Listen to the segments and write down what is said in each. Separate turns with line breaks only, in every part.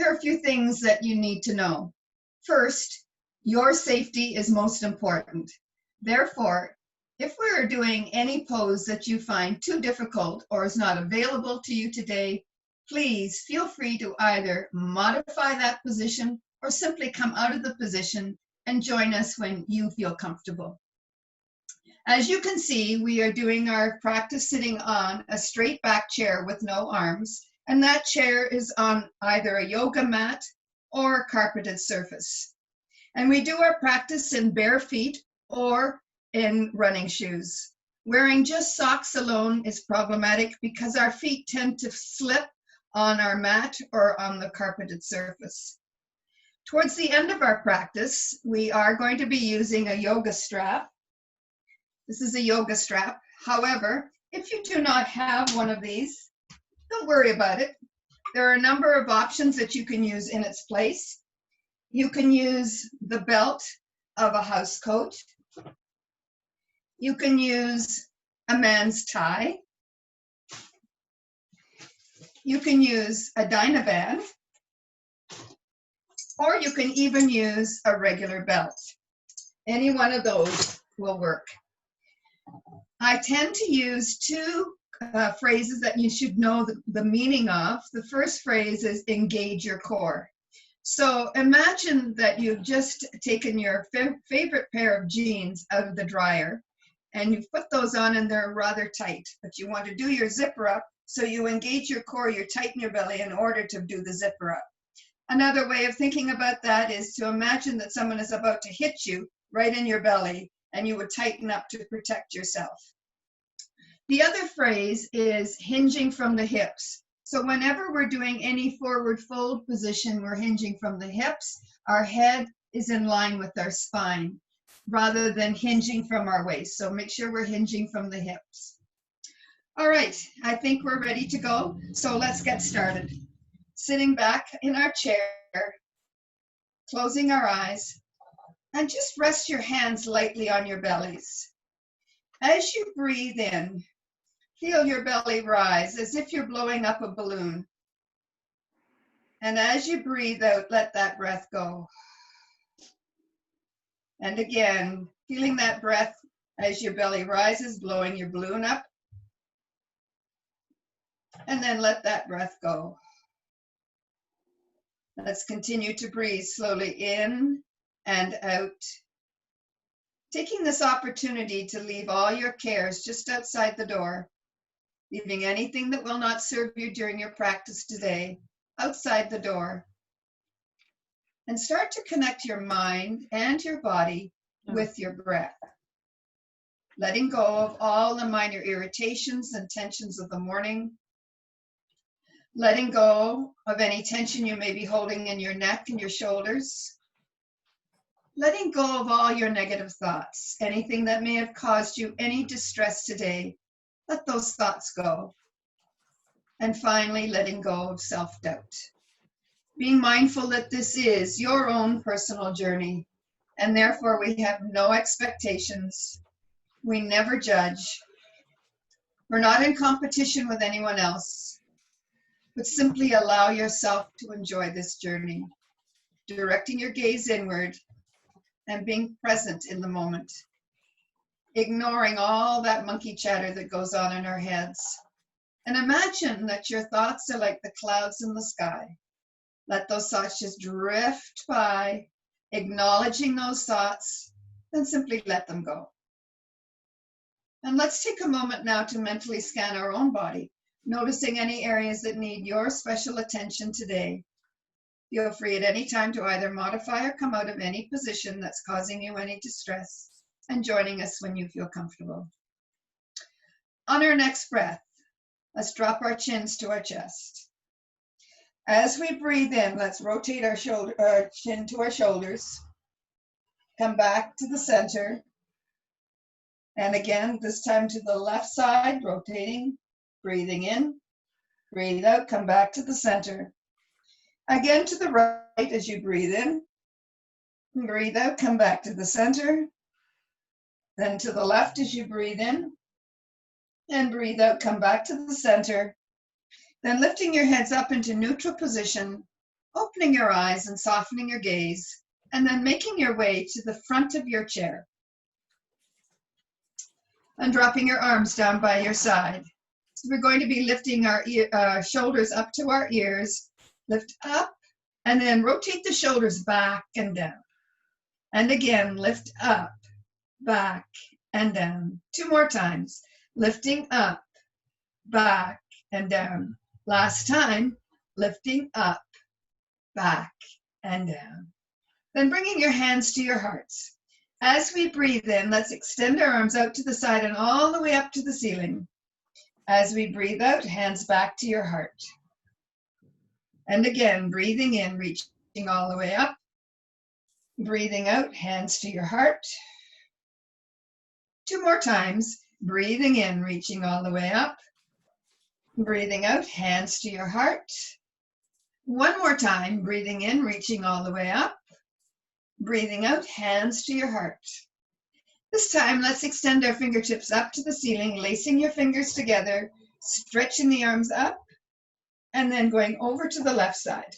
there are a few things that you need to know. First, your safety is most important. Therefore, if we're doing any pose that you find too difficult or is not available to you today, please feel free to either modify that position or simply come out of the position and join us when you feel comfortable. As you can see, we are doing our practice sitting on a straight back chair with no arms, and that chair is on either a yoga mat or a carpeted surface. And we do our practice in bare feet or in running shoes. Wearing just socks alone is problematic because our feet tend to slip on our mat or on the carpeted surface. Towards the end of our practice, we are going to be using a yoga strap. This is a yoga strap. However, if you do not have one of these, don't worry about it. There are a number of options that you can use in its place. You can use the belt of a house coat. You can use a man's tie. You can use a Dynaband, or you can even use a regular belt. Any one of those will work. I tend to use two phrases that you should know the meaning of. The first phrase is engage your core. So imagine that you've just taken your favorite pair of jeans out of the dryer and you've put those on and they're rather tight, but you want to do your zipper up, so you engage your core, you tighten your belly in order to do the zipper up. Another way of thinking about that is to imagine that someone is about to hit you right in your belly and you would tighten up to protect yourself. The other phrase is hinging from the hips. So whenever we're doing any forward fold position, we're hinging from the hips. Our head is in line with our spine rather than hinging from our waist. So make sure we're hinging from the hips. All right, I think we're ready to go. So let's get started. Sitting back in our chair, closing our eyes, and just rest your hands lightly on your bellies. As you breathe in, feel your belly rise as if you're blowing up a balloon. And as you breathe out, let that breath go. And again, feeling that breath as your belly rises, blowing your balloon up. And then let that breath go. Let's continue to breathe slowly in and out. Taking this opportunity to leave all your cares just outside the door, leaving anything that will not serve you during your practice today outside the door. And start to connect your mind and your body with your breath. Letting go of all the minor irritations and tensions of the morning. Letting go of any tension you may be holding in your neck and your shoulders. Letting go of all your negative thoughts, anything that may have caused you any distress today. Let those thoughts go. And finally, letting go of self-doubt. Being mindful that this is your own personal journey, and therefore we have no expectations. We never judge. We're not in competition with anyone else, but simply allow yourself to enjoy this journey, directing your gaze inward and being present in the moment, ignoring all that monkey chatter that goes on in our heads. And imagine that your thoughts are like the clouds in the sky. Let those thoughts just drift by, acknowledging those thoughts, then simply let them go. And let's take a moment now to mentally scan our own body, noticing any areas that need your special attention today. Feel free at any time to either modify or come out of any position that's causing you any distress, and joining us when you feel comfortable. On our next breath, let's drop our chins to our chest. As we breathe in, let's rotate our chin to our shoulders. Come back to the center. And again, this time to the left side, rotating, breathing in, breathe out, come back to the center. Again to the right as you breathe in, breathe out, come back to the center. Then to the left as you breathe in, and breathe out, come back to the center. Then lifting your heads up into neutral position opening your eyes and softening your gaze, and then making your way to the front of your chair. And dropping your arms down by your side. So we're going to be lifting our shoulders up to our ears. Lift up, and then rotate the shoulders back and down. And again, lift up, back, and down. 2 more times. Lifting up, back, and down. Last time, lifting up, back, and down. Then bringing your hands to your hearts. As we breathe in, let's extend our arms out to the side and all the way up to the ceiling. As we breathe out, hands back to your heart. And again, breathing in, reaching all the way up. Breathing out, hands to your heart. 2 more times. Breathing in, reaching all the way up. Breathing out, hands to your heart. 1 more time. Breathing in, reaching all the way up. Breathing out, hands to your heart. This time, let's extend our fingertips up to the ceiling, lacing your fingers together, stretching the arms up, and then going over to the left side.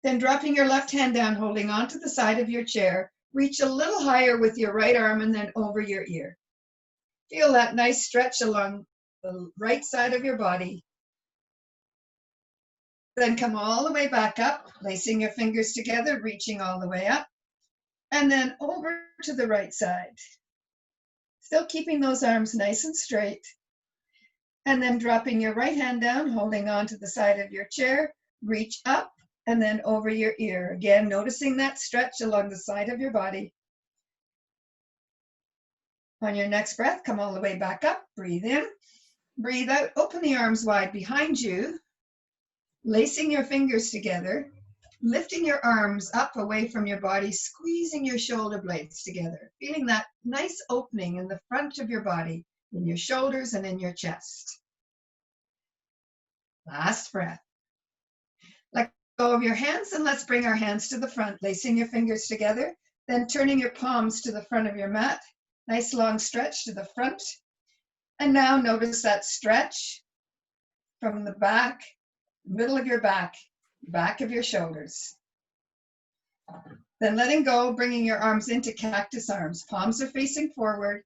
Then dropping your left hand down, holding onto the side of your chair, reach a little higher with your right arm and then over your ear. Feel that nice stretch along the right side of your body. Then come all the way back up, placing your fingers together, reaching all the way up, and then over to the right side. Still keeping those arms nice and straight. And then dropping your right hand down, holding on to the side of your chair, reach up and then over your ear. Again, noticing that stretch along the side of your body. On your next breath, come all the way back up, breathe in, breathe out, open the arms wide behind you, lacing your fingers together, lifting your arms up away from your body, squeezing your shoulder blades together, feeling that nice opening in the front of your body, in your shoulders and in your chest. Last breath. Let go of your hands and let's bring our hands to the front, lacing your fingers together, then turning your palms to the front of your mat. Nice long stretch to the front. And now notice that stretch from the back, middle of your back, back of your shoulders. Then letting go, bringing your arms into cactus arms. Palms are facing forward,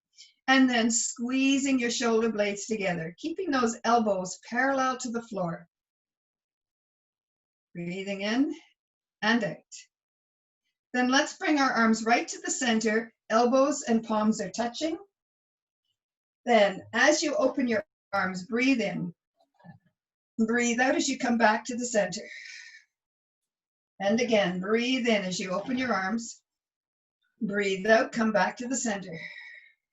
and then squeezing your shoulder blades together, keeping those elbows parallel to the floor. Breathing in and out. Then let's bring our arms right to the center, elbows and palms are touching. Then as you open your arms, breathe in. Breathe out as you come back to the center. And again, breathe in as you open your arms. Breathe out, come back to the center.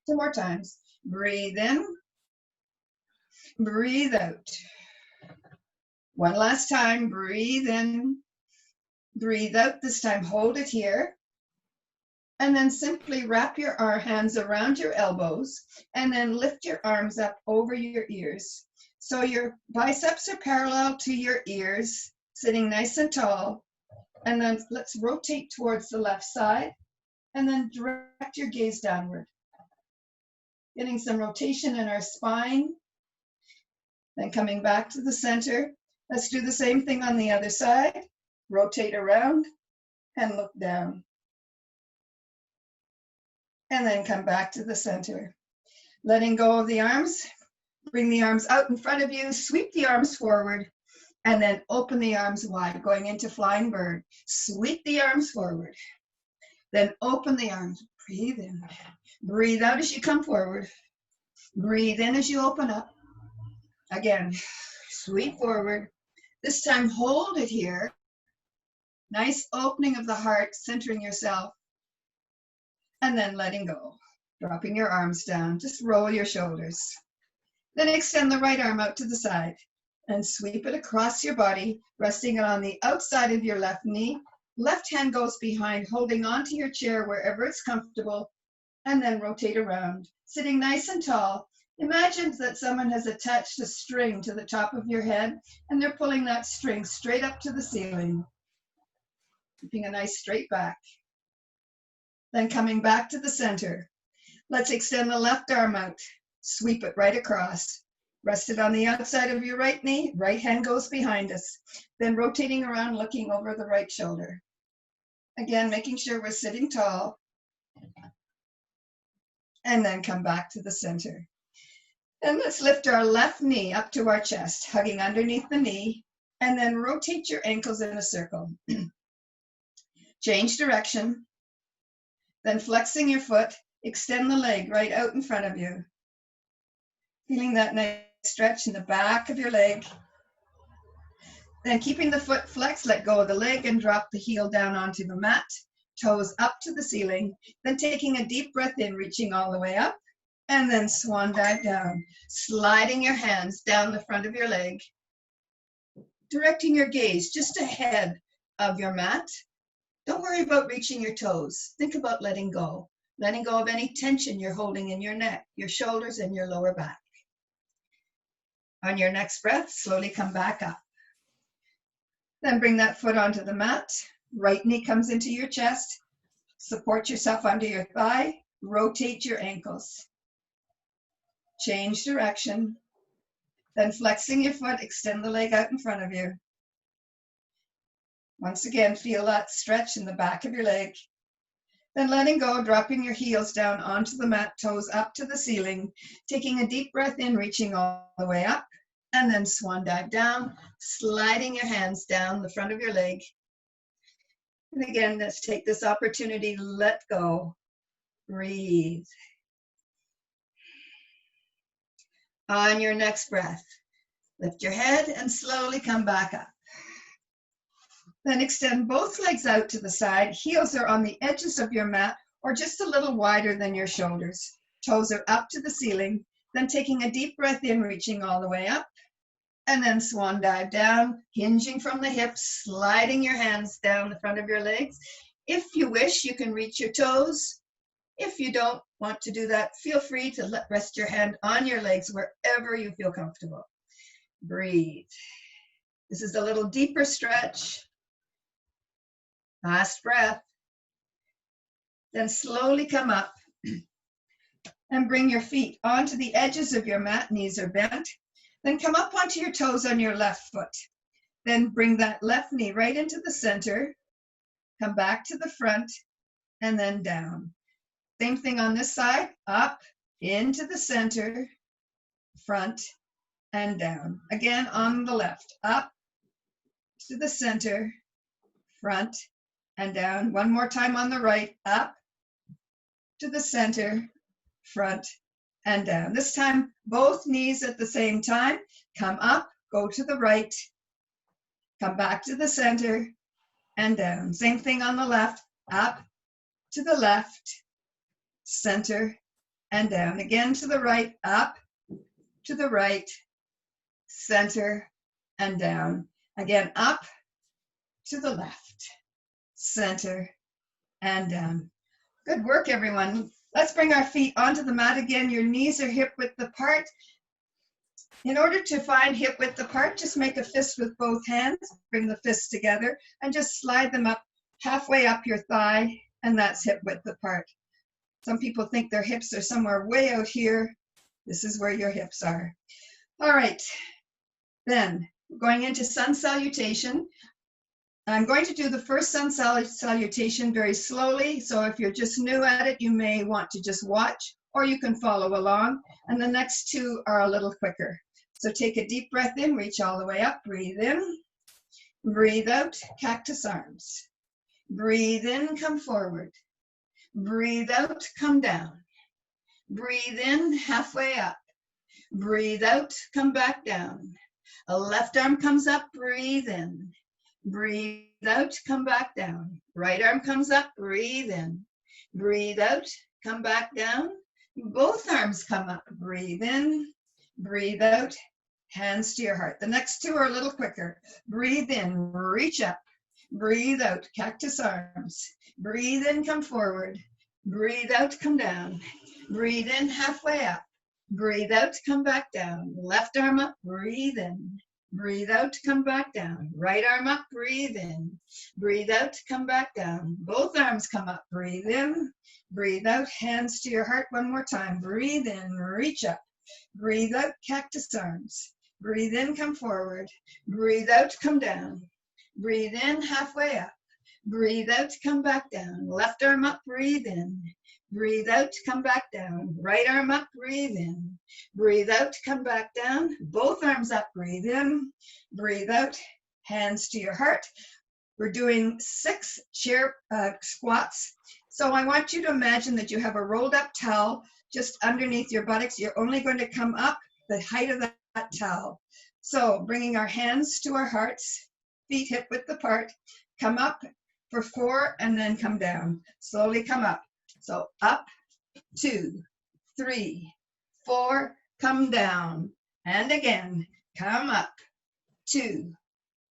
2 more times. Breathe in. Breathe out. One last time. Breathe in. Breathe out. This time, hold it here. And then simply wrap your hands around your elbows and then lift your arms up over your ears. So your biceps are parallel to your ears, sitting nice and tall. And then let's rotate towards the left side and then direct your gaze downward. Getting some rotation in our spine. Then coming back to the center. Let's do the same thing on the other side. Rotate around and look down. And then come back to the center. Letting go of the arms. Bring the arms out in front of you. Sweep the arms forward. And then open the arms wide, going into flying bird. Sweep the arms forward. Then open the arms. Breathe in. Breathe out as you come forward. Breathe in as you open up. Again, sweep forward. This time, hold it here. Nice opening of the heart, centering yourself. And then letting go. Dropping your arms down. Just roll your shoulders. Then extend the right arm out to the side. And sweep it across your body, resting it on the outside of your left knee. Left hand goes behind, holding onto your chair wherever it's comfortable, and then rotate around. Sitting nice and tall, imagine that someone has attached a string to the top of your head, and they're pulling that string straight up to the ceiling. Keeping a nice straight back. Then coming back to the center. Let's extend the left arm out. Sweep it right across. Rest it on the outside of your right knee. Right hand goes behind us. Then rotating around, looking over the right shoulder. Again, making sure we're sitting tall. And then come back to the center. And let's lift our left knee up to our chest, hugging underneath the knee. And then rotate your ankles in a circle. Change direction. Then flexing your foot, extend the leg right out in front of you. Feeling that nice stretch in the back of your leg. Then keeping the foot flexed, let go of the leg and drop the heel down onto the mat. Toes up to the ceiling. Then taking a deep breath in, reaching all the way up. And then swan dive down. Sliding your hands down the front of your leg. Directing your gaze just ahead of your mat. Don't worry about reaching your toes. Think about letting go. Letting go of any tension you're holding in your neck, your shoulders, and your lower back. On your next breath, slowly come back up. Then bring that foot onto the mat. Right knee comes into your chest. Support yourself under your thigh. Rotate your ankles. Change direction. Then flexing your foot, extend the leg out in front of you. Once again, feel that stretch in the back of your leg. Then letting go, dropping your heels down onto the mat, toes up to the ceiling, taking a deep breath in, reaching all the way up, and then swan dive down, sliding your hands down the front of your leg. And again, let's take this opportunity, let go, breathe. On your next breath, lift your head and slowly come back up. Then extend both legs out to the side. Heels are on the edges of your mat or just a little wider than your shoulders. Toes are up to the ceiling. Then taking a deep breath in, reaching all the way up. And then swan dive down, hinging from the hips, sliding your hands down the front of your legs. If you wish, you can reach your toes. If you don't want to do that, feel free to rest your hand on your legs wherever you feel comfortable. Breathe. This is a little deeper stretch. Last breath. Then slowly come up and bring your feet onto the edges of your mat. Knees are bent. Then come up onto your toes on your left foot. Then bring that left knee right into the center. Come back to the front and then down. Same thing on this side. Up, into the center, front, and down. Again on the left. Up to the center, front, and down. One more time on the right, up to the center, front, and down. This time, both knees at the same time. Come up, go to the right, come back to the center, and down. Same thing on the left, up to the left, center, and down. Again to the right, up to the right, center, and down. Again, up to the left, center, and down. Good work, everyone. Let's bring our feet onto the mat again. Your knees are hip width apart. In order to find hip width apart, just make a fist with both hands. Bring the fists together and just slide them up halfway up your thigh, and that's hip width apart. Some people think their hips are somewhere way out here. This is where your hips are. All right. Then going into sun salutation. I'm going to do the first sun salutation very slowly, so if you're just new at it, you may want to just watch, or you can follow along, and the next two are a little quicker. So take a deep breath in, reach all the way up, breathe in, breathe out, cactus arms. Breathe in, come forward. Breathe out, come down. Breathe in, halfway up. Breathe out, come back down. A left arm comes up, breathe in. Breathe out, come back down. Right arm comes up, breathe in. Breathe out, come back down. Both arms come up, breathe in, breathe out, hands to your heart. The next two are a little quicker. Breathe in, reach up. Breathe out, cactus arms. Breathe in, come forward. Breathe out, come down. Breathe in, halfway up. Breathe out, come back down. Left arm up, breathe in. Breathe out, come back down. Right arm up, breathe in. Breathe out, come back down. Both arms come up, breathe in. Breathe out, hands to your heart one more time. Breathe in, reach up. Breathe out, cactus arms. Breathe in, come forward. Breathe out, come down. Breathe in, halfway up. Breathe out, come back down. Left arm up, breathe in. Breathe out, come back down. Right arm up, breathe in. Breathe out, come back down. Both arms up, breathe in. Breathe out, hands to your heart. We're doing 6 chair squats. So I want you to imagine that you have a rolled up towel just underneath your buttocks. You're only going to come up the height of that towel. So bringing our hands to our hearts, feet hip width apart, come up for 4 and then come down. Slowly come up. So up, 2, 3, 4, come down. And again, come up, 2,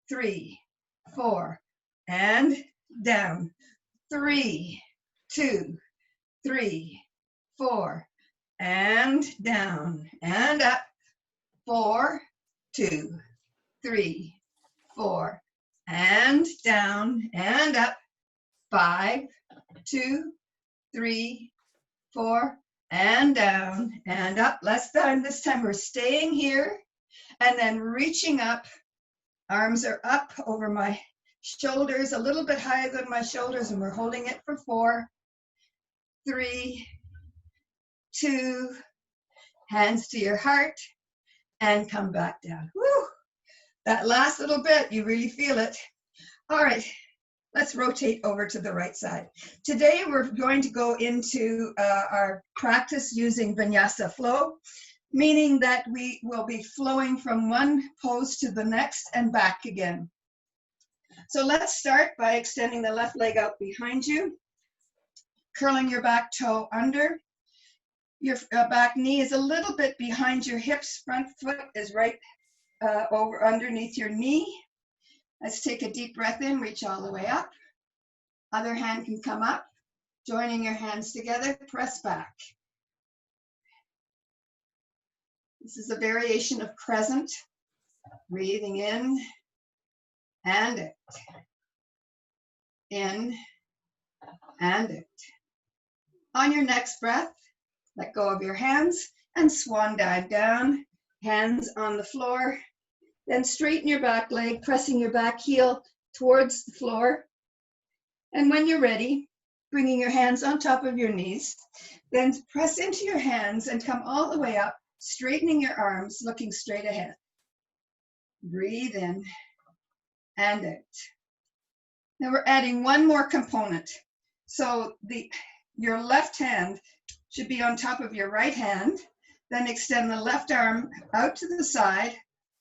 3, 4, and down. 3, 2, 3, 4, and down. And up, 4, 2, 3, 4, and down, and up, 5, 2, 3, 4, and down, and up. Less time this time. We're staying here and then reaching up. Arms are up over my shoulders, a little bit higher than my shoulders, and we're holding it for 4, 3, 2, hands to your heart, and come back down. Woo! That last little bit, you really feel it. All right, let's rotate over to the right side. Today, we're going to go into our practice using Vinyasa Flow, meaning that we will be flowing from one pose to the next and back again. So let's start by extending the left leg out behind you, curling your back toe under. Your back knee is a little bit behind your hips. Front foot is right over underneath your knee. Let's take a deep breath in, reach all the way up. Other hand can come up. Joining your hands together, press back. This is a variation of crescent. Breathing in and out. In and out. On your next breath, let go of your hands and swan dive down, hands on the floor. Then straighten your back leg, pressing your back heel towards the floor. And when you're ready, bringing your hands on top of your knees, then press into your hands and come all the way up, straightening your arms, looking straight ahead. Breathe in and out. Now we're adding one more component. So your left hand should be on top of your right hand. Then extend the left arm out to the side,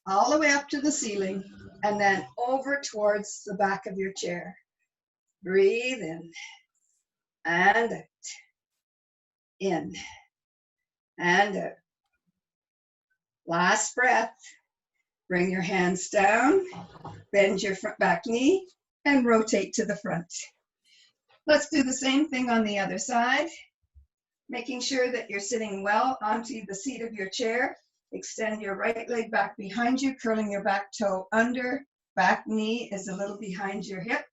all the way up to the ceiling, and then over towards the back of your chair. Breathe in and out. In and out. Last breath. Bring your hands down, bend your front back knee, and rotate to the front. Let's do the same thing on the other side, making sure that you're sitting well onto the seat of your chair. Extend your right leg back behind you, curling your back toe under. Back knee is a little behind your hip.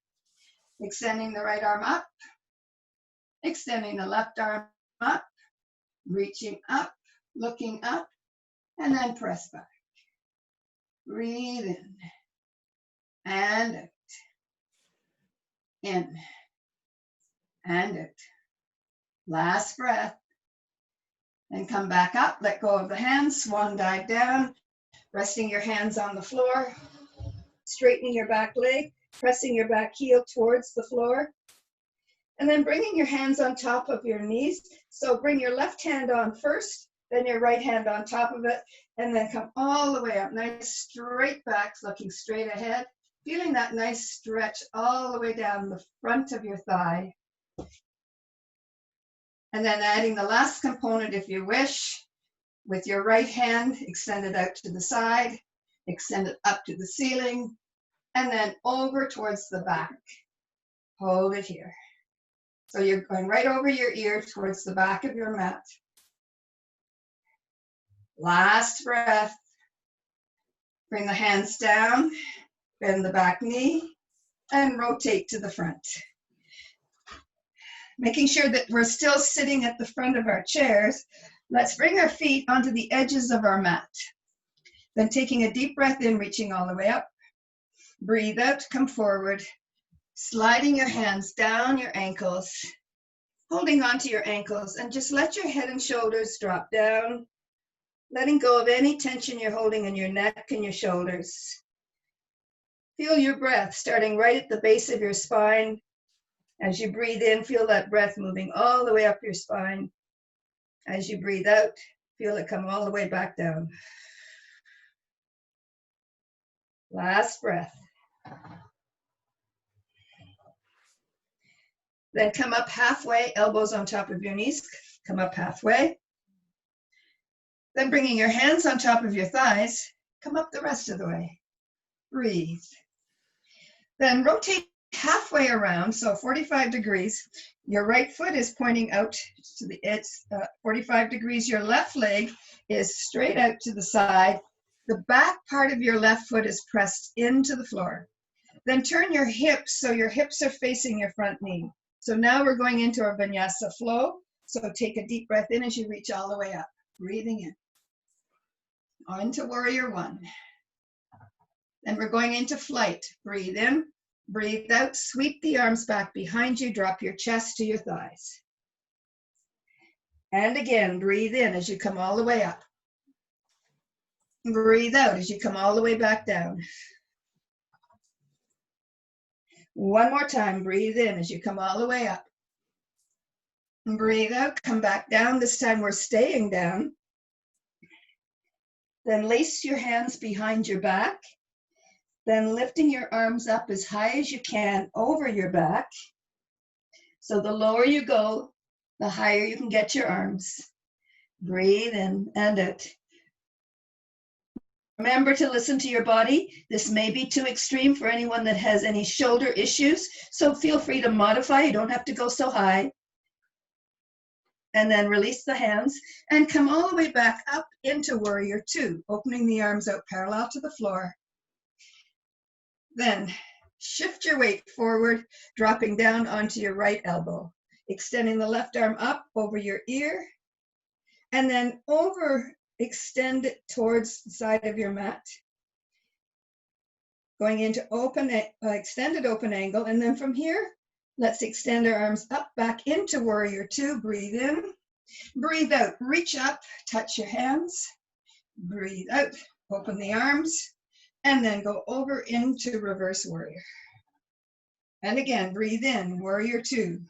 Extending the right arm up. Extending the left arm up. Reaching up, looking up, and then press back. Breathe in and out. In and out. Last breath. And come back up, let go of the hands, swan dive down, resting your hands on the floor, straightening your back leg, pressing your back heel towards the floor, and then bringing your hands on top of your knees. So bring your left hand on first, then your right hand on top of it, and then come all the way up. Nice straight backs, looking straight ahead, feeling that nice stretch all the way down the front of your thigh. And then adding the last component, if you wish, with your right hand, extend it out to the side, extend it up to the ceiling, and then over towards the back. Hold it here. So you're going right over your ear towards the back of your mat. Last breath. Bring the hands down, bend the back knee, and rotate to the front. Making sure that we're still sitting at the front of our chairs, Let's bring our feet onto the edges of our mat. Then taking a deep breath in, reaching all the way up. Breathe out, come forward. Sliding your hands down your ankles, holding onto your ankles, and just let your head and shoulders drop down, letting go of any tension you're holding in your neck and your shoulders. Feel your breath starting right at the base of your spine. As you breathe in, feel that breath moving all the way up your spine. As you breathe out, feel it come all the way back down. Last breath. Then come up halfway, elbows on top of your knees. Come up halfway. Then bringing your hands on top of your thighs, come up the rest of the way. Breathe. Then rotate halfway around, so 45 degrees. Your right foot is pointing out to the edge, 45 degrees. Your left leg is straight out to the side. The back part of your left foot is pressed into the floor. Then turn your hips so your hips are facing your front knee. So now we're going into our Vinyasa Flow. So take a deep breath in as you reach all the way up. Breathing in. On to Warrior One. Then we're going into flight. Breathe in, breathe out, sweep the arms back behind you, drop your chest to your thighs. And again, breathe in as you come all the way up. Breathe out as you come all the way back down. One more time, breathe in as you come all the way up. Breathe out, come back down. This time we're staying down. Then lace your hands behind your back. Then lifting your arms up as high as you can over your back. So the lower you go, the higher you can get your arms. Breathe in and out. Remember to listen to your body. This may be too extreme for anyone that has any shoulder issues, so feel free to modify. You don't have to go so high. And then release the hands and come all the way back up into Warrior Two, opening the arms out parallel to the floor. Then shift your weight forward, dropping down onto your right elbow, extending the left arm up over your ear, and then extend it towards the side of your mat. Going into extended open angle, and then from here, let's extend our arms up back into Warrior Two. Breathe in, breathe out, reach up, touch your hands, breathe out, open the arms, and then go over into Reverse Warrior. And again, breathe in, Warrior Two.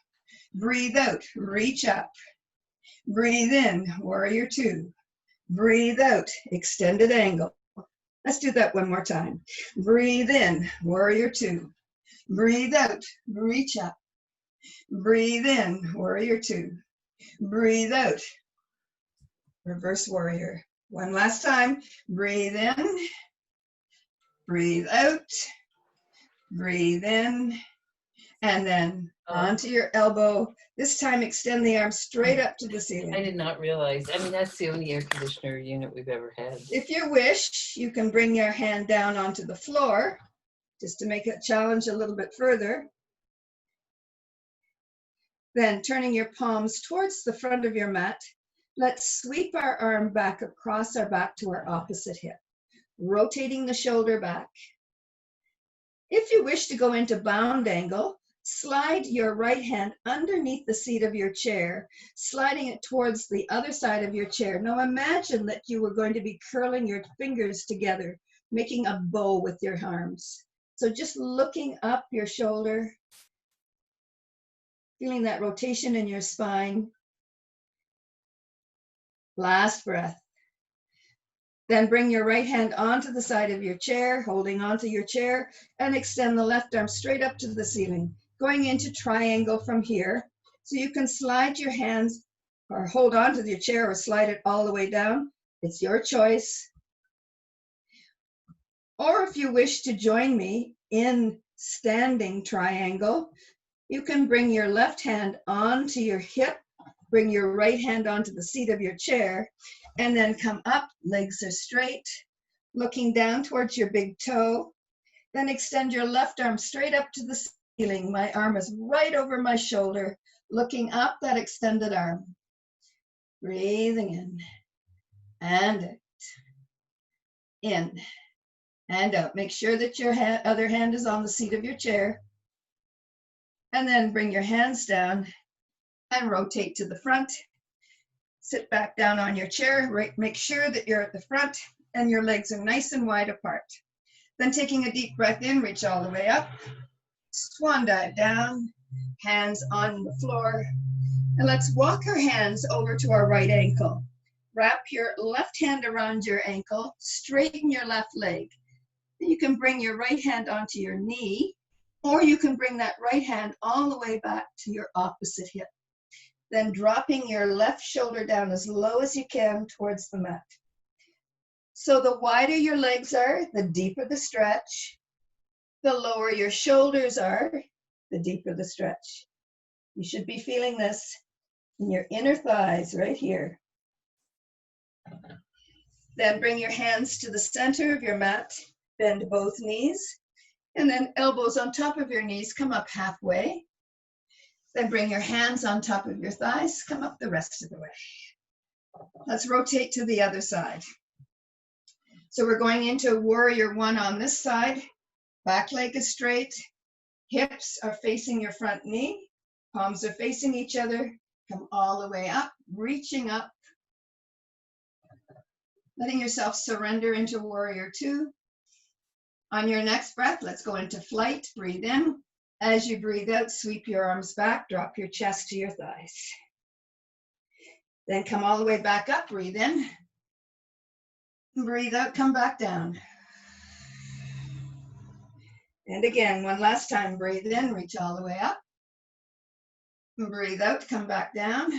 Breathe out, reach up. Breathe in, Warrior Two. Breathe out, extended angle. Let's do that one more time. Breathe in, Warrior Two. Breathe out, reach up. Breathe in, Warrior Two. Breathe out, Reverse Warrior. One last time. Breathe in, breathe out, breathe in, and then onto your elbow. This time extend the arm straight up to the ceiling.
I did not realize. I mean, that's the only air conditioner unit we've ever had.
If you wish, you can bring your hand down onto the floor just to make it challenge a little bit further. Then turning your palms towards the front of your mat, let's sweep our arm back across our back to our opposite hip, rotating the shoulder back. If you wish to go into bound angle, slide your right hand underneath the seat of your chair, sliding it towards the other side of your chair. Now imagine that you were going to be curling your fingers together, making a bow with your arms. So just looking up your shoulder, feeling that rotation in your spine. Last breath. Then bring your right hand onto the side of your chair, holding onto your chair, and extend the left arm straight up to the ceiling, going into triangle from here. So you can slide your hands or hold onto your chair or slide it all the way down. It's your choice. Or if you wish to join me in standing triangle, you can bring your left hand onto your hip, bring your right hand onto the seat of your chair, and then come up, legs are straight, looking down towards your big toe. Then extend your left arm straight up to the ceiling. My arm is right over my shoulder, looking up that extended arm. Breathing in and out. In and out. Make sure that your other hand is on the seat of your chair. And then bring your hands down and rotate to the front. Sit back down on your chair. Make sure that you're at the front and your legs are nice and wide apart. Then taking a deep breath in, reach all the way up. Swan dive down, hands on the floor. And let's walk our hands over to our right ankle. Wrap your left hand around your ankle, straighten your left leg. You can bring your right hand onto your knee, or you can bring that right hand all the way back to your opposite hip. Then dropping your left shoulder down as low as you can towards the mat. So the wider your legs are, the deeper the stretch. The lower your shoulders are, the deeper the stretch. You should be feeling this in your inner thighs right here. Then bring your hands to the center of your mat, bend both knees, and then elbows on top of your knees, come up halfway. Then bring your hands on top of your thighs, come up the rest of the way. Let's rotate to the other side. So we're going into warrior one on this side. Back leg is straight, hips are facing your front knee, palms are facing each other. Come all the way up, reaching up, letting yourself surrender into warrior two. On your next breath, let's go into flight. Breathe in. As you breathe out, sweep your arms back, drop your chest to your thighs. Then come all the way back up, breathe in. Breathe out, come back down. And again, one last time, breathe in, reach all the way up. Breathe out, come back down.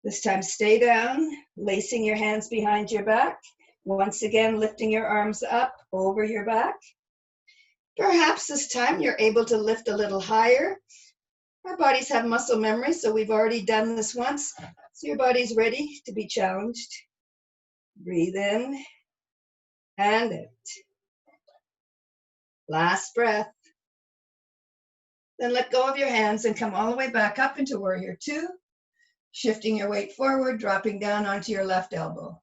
This time stay down, lacing your hands behind your back. Once again, lifting your arms up over your back. Perhaps this time you're able to lift a little higher. Our bodies have muscle memory, so we've already done this once. So your body's ready to be challenged. Breathe in and out. Last breath. Then let go of your hands and come all the way back up into warrior two. Shifting your weight forward, dropping down onto your left elbow.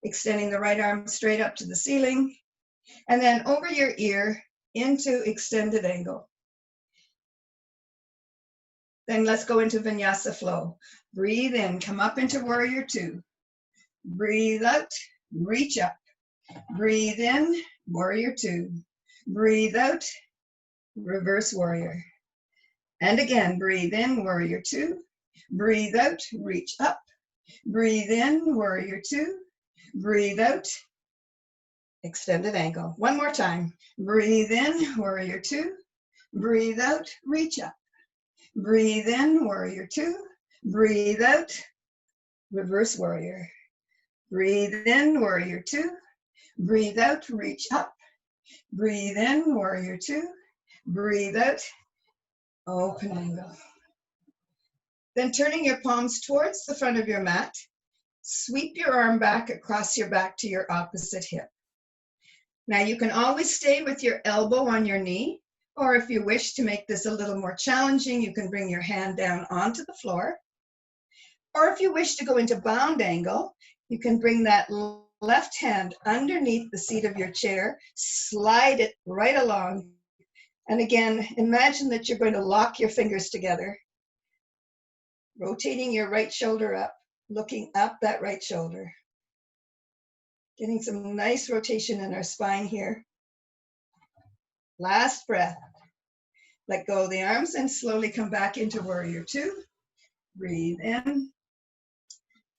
Extending the right arm straight up to the ceiling. And then over your ear into extended angle. Then let's go into Vinyasa Flow. Breathe in, come up into warrior two. Breathe out, reach up. Breathe in, warrior two. Breathe out, reverse warrior. And again, breathe in, warrior two. Breathe out, reach up. Breathe in, warrior two. Breathe out, extended angle. One more time. Breathe in, warrior two. Breathe out, reach up. Breathe in, warrior two. Breathe out, reverse warrior. Breathe in, warrior two. Breathe out, reach up. Breathe in, warrior two. Breathe out, open angle. Then turning your palms towards the front of your mat, sweep your arm back across your back to your opposite hip. Now you can always stay with your elbow on your knee, or if you wish to make this a little more challenging, you can bring your hand down onto the floor. Or if you wish to go into bound angle, you can bring that left hand underneath the seat of your chair, slide it right along. And again, imagine that you're going to lock your fingers together, rotating your right shoulder up, looking up that right shoulder. Getting some nice rotation in our spine here. Last breath. Let go of the arms and slowly come back into warrior two. Breathe in.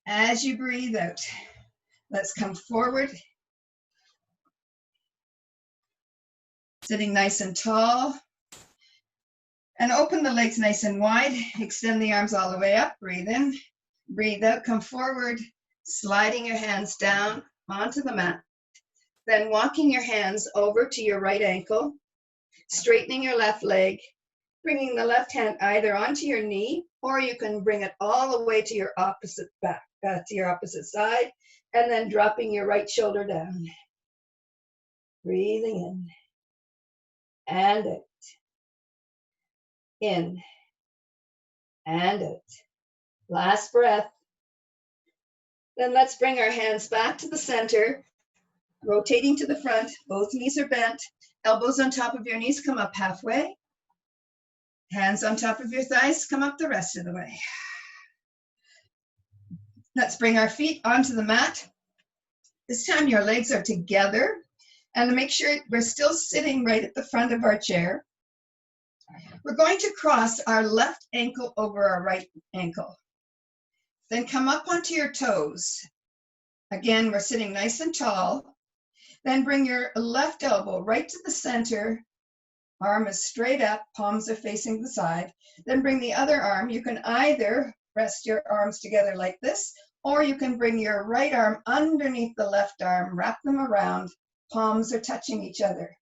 As you breathe out, let's come forward. Sitting nice and tall. And open the legs nice and wide. Extend the arms all the way up. Breathe in. Breathe out. Come forward. Sliding your hands down onto the mat. Then walking your hands over to your right ankle. Straightening your left leg. Bringing the left hand either onto your knee, or you can bring it all the way to your opposite back, to your opposite side. And then dropping your right shoulder down. Breathing in. And out. In and out. Last breath. Then let's bring our hands back to the center, rotating to the front. Both knees are bent. Elbows on top of your knees, come up halfway. Hands on top of your thighs, come up the rest of the way. Let's bring our feet onto the mat. This time your legs are together, and make sure we're still sitting right at the front of our chair. We're going to cross our left ankle over our right ankle. Then come up onto your toes. Again, we're sitting nice and tall. Then bring your left elbow right to the center. Arm is straight up, palms are facing the side. Then bring the other arm. You can either rest your arms together like this, or you can bring your right arm underneath the left arm, wrap them around, palms are touching each other.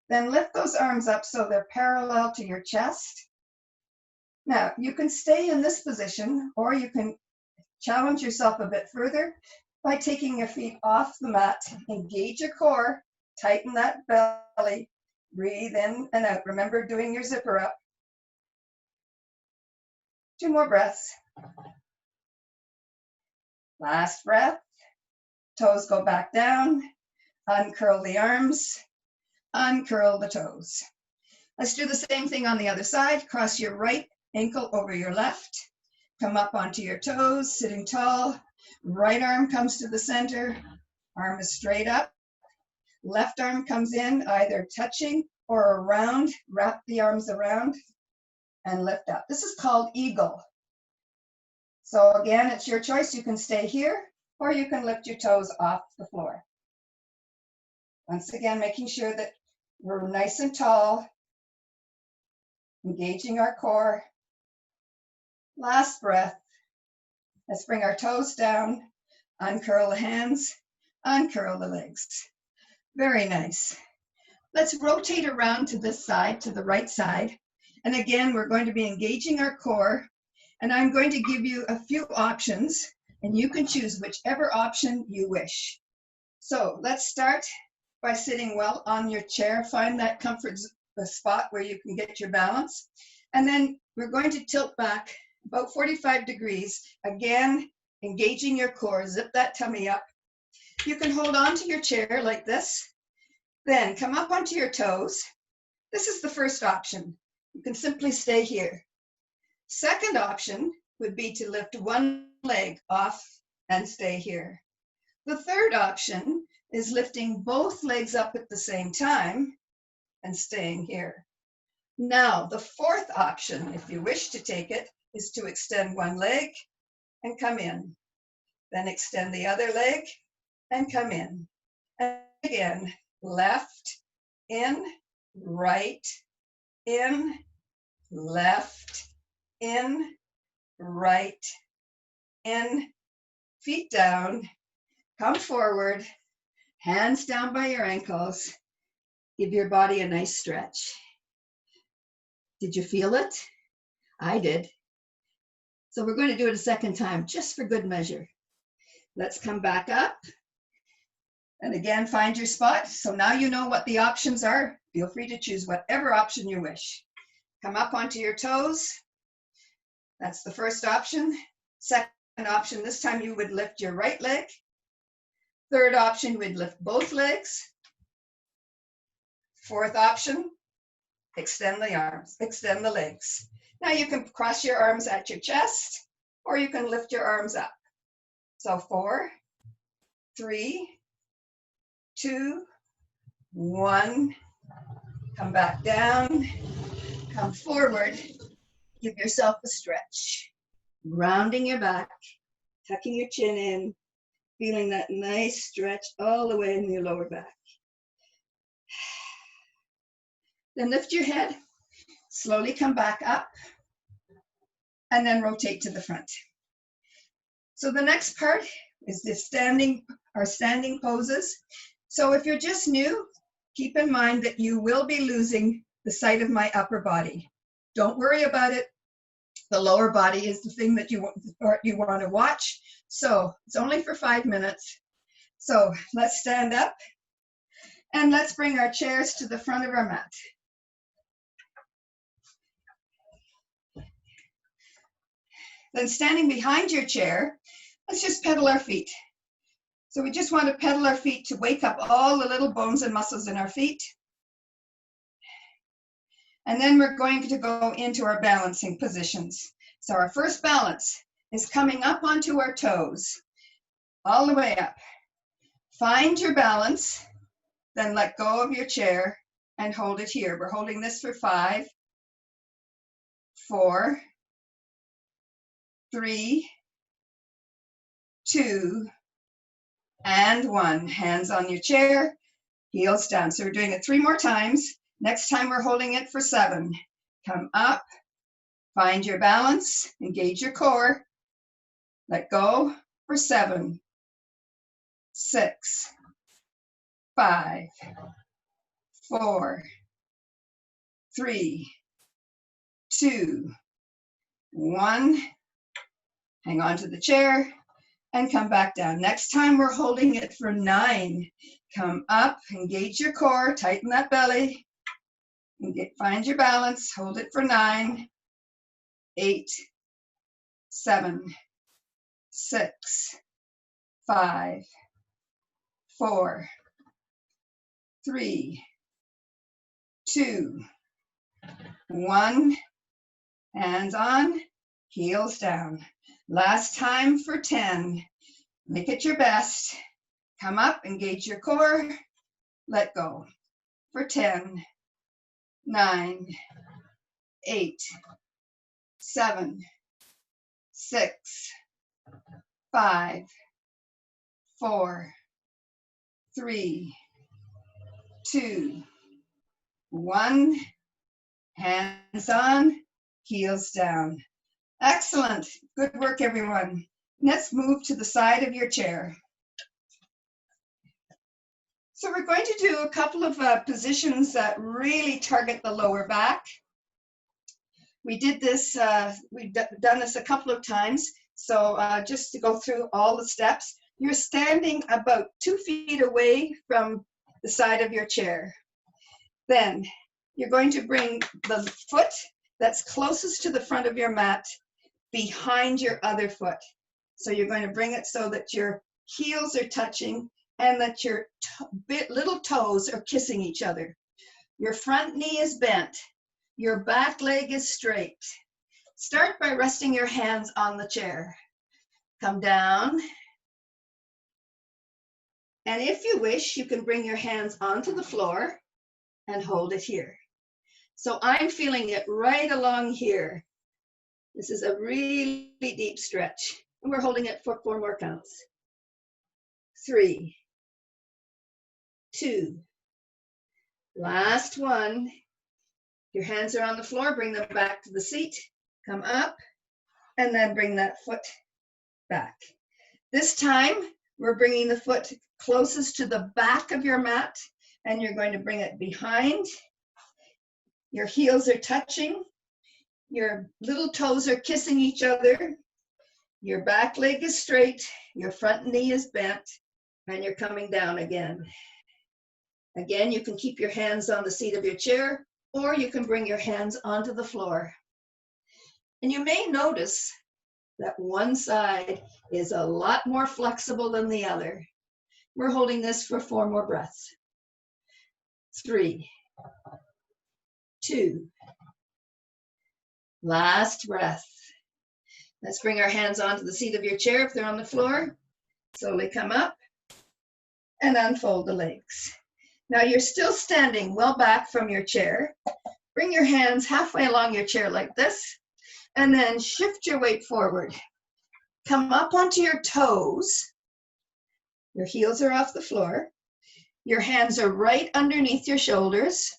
Then lift those arms up so they're parallel to your chest. Now, you can stay in this position, or you can challenge yourself a bit further by taking your feet off the mat. Engage your core, tighten that belly, breathe in and out. Remember doing your zipper up. 2 more breaths. Last breath. Toes go back down. Uncurl the arms. Uncurl the toes. Let's do the same thing on the other side. Cross your right ankle over your left. Come up onto your toes, sitting tall. Right arm comes to the center. Arm is straight up. Left arm comes in, either touching or around. Wrap the arms around and lift up. This is called eagle. So again, it's your choice. You can stay here, or you can lift your toes off the floor. Once again, making sure that we're nice and tall, engaging our core. Last breath. Let's bring our toes down, uncurl the hands, uncurl the legs. Very nice. Let's rotate around to this side, to the right side. And again, we're going to be engaging our core. And I'm going to give you a few options, and you can choose whichever option you wish. So let's start by sitting well on your chair. Find that comfort spot where you can get your balance. And then we're going to tilt back about 45 degrees. Again, engaging your core, zip that tummy up. You can hold on to your chair like this. Then come up onto your toes. This is the first option. You can simply stay here. Second option would be to lift one leg off and stay here. The third option is lifting both legs up at the same time and staying here. Now, the fourth option, if you wish to take it, is to extend one leg and come in. Then extend the other leg and come in. And again, left, in, right, in, left, in, right, in, feet down, come forward, hands down by your ankles. Give your body a nice stretch. Did you feel it? I did. So we're going to do it a second time, just for good measure. Let's come back up. And again, find your spot. So now you know what the options are. Feel free to choose whatever option you wish. Come up onto your toes. That's the first option. Second option, this time you would lift your right leg. Third option, we'd lift both legs. Fourth option, extend the arms, extend the legs. Now you can cross your arms at your chest, or you can lift your arms up. So 4, 3, 2, 1. Come back down, come forward. Give yourself a stretch. Rounding your back, tucking your chin in, feeling that nice stretch all the way in your lower back. Then lift your head, slowly come back up, and then rotate to the front. So the next part is the standing poses. So if you're just new, keep in mind that you will be losing the sight of my upper body. Don't worry about it. The lower body is the thing that you want to watch. So it's only for 5 minutes. So let's stand up and let's bring our chairs to the front of our mat. Then standing behind your chair, let's just pedal our feet. So we just want to pedal our feet to wake up all the little bones and muscles in our feet. And then we're going to go into our balancing positions. So our first balance is coming up onto our toes, all the way up. Find your balance, then let go of your chair and hold it here. We're holding this for 5, 4, 3, 2, and 1. Hands on your chair, heels down. So we're doing it 3 more times. Next time we're holding it for 7. Come up, find your balance, engage your core, let go for 7, 6, 5, 4, 3, 2, 1. Hang on to the chair and come back down. Next time we're holding it for 9. Come up, engage your core, tighten that belly, and find your balance, hold it for 9, 8, 7, 6, 5, 4, 3, 2, 1. Hands on, heels down. Last time for 10. Make it your best. Come up, engage your core, let go. For 10, 9, 8, 7, 6, 5, 4, 3, 2, 1. Hands on, heels down. Excellent. Good work, everyone. Let's move to the side of your chair. So we're going to do a couple of positions that really target the lower back. We did this, we've done this a couple of times. So just to go through all the steps, you're standing about 2 feet away from the side of your chair. Then you're going to bring the foot that's closest to the front of your mat behind your other foot. So you're going to bring it so that your heels are touching and that your little toes are kissing each other. Your front knee is bent. Your back leg is straight. Start by resting your hands on the chair. Come down. And if you wish, you can bring your hands onto the floor and hold it here. So I'm feeling it right along here. This is a really deep stretch. And we're holding it for 4 more counts. 3, 2, last one. Your hands are on the floor, bring them back to the seat. Come up, and then bring that foot back. This time, we're bringing the foot closest to the back of your mat, and you're going to bring it behind. Your heels are touching. Your little toes are kissing each other. Your back leg is straight. Your front knee is bent, and you're coming down again. Again, you can keep your hands on the seat of your chair, or you can bring your hands onto the floor. And you may notice that one side is a lot more flexible than the other. We're holding this for 4 more breaths. 3, 2, last breath. Let's bring our hands onto the seat of your chair if they're on the floor. Slowly come up and unfold the legs. Now you're still standing well back from your chair. Bring your hands halfway along your chair like this, and then shift your weight forward. Come up onto your toes. Your heels are off the floor. Your hands are right underneath your shoulders.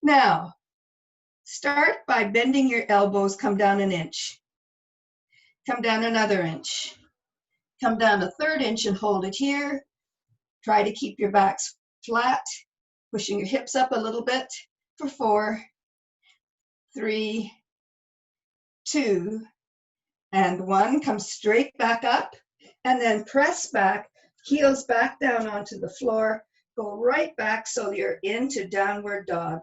Now, start by bending your elbows, come down 1 inch. Come down another inch. Come down a 1/3 inch and hold it here. Try to keep your backs flat, pushing your hips up a little bit for 4, 3, 2, and 1. Come straight back up and then press back, heels back down onto the floor. Go right back so you're into downward dog.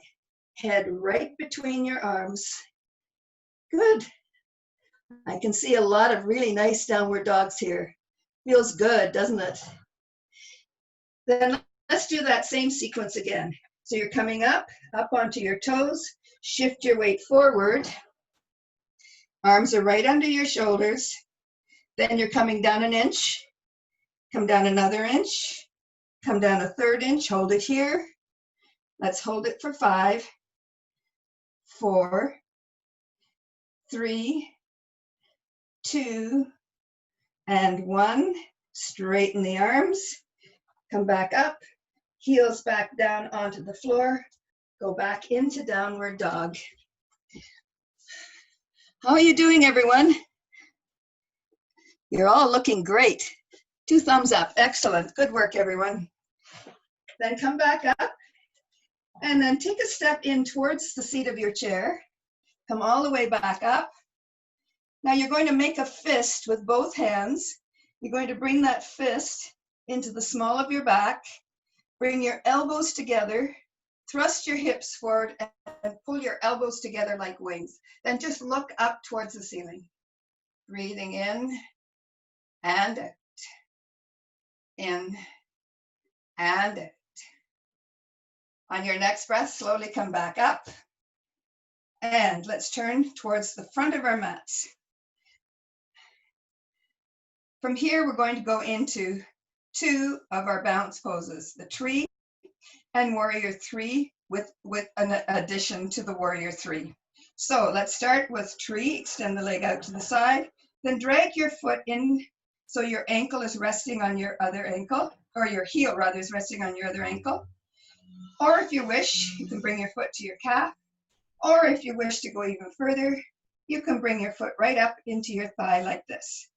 Head right between your arms. Good. I can see a lot of really nice downward dogs here. Feels good, doesn't it? Then let's do that same sequence again. So you're coming up onto your toes, shift your weight forward. Arms are right under your shoulders. Then you're coming down an inch, come down another inch, come down a third inch, hold it here. Let's hold it for 5, 4, 3, 2, and 1. Straighten the arms, come back up, heels back down onto the floor, go back into downward dog. How are you doing, everyone? You're all looking great. 2 thumbs up, excellent, good work, everyone. Then come back up, and then take a step in towards the seat of your chair. Come all the way back up. Now you're going to make a fist with both hands. You're going to bring that fist into the small of your back. Bring your elbows together. Thrust your hips forward and pull your elbows together like wings. Then just look up towards the ceiling. Breathing in and out. In and out. On your next breath, slowly come back up. And let's turn towards the front of our mats. From here, we're going to go into 2 of our balance poses, the tree and warrior 3 with an addition to the warrior 3. So let's start with tree, extend the leg out to the side, then drag your foot in so your ankle is resting on your other ankle, or your heel rather is resting on your other ankle. Or if you wish, you can bring your foot to your calf. Or if you wish to go even further, you can bring your foot right up into your thigh like this.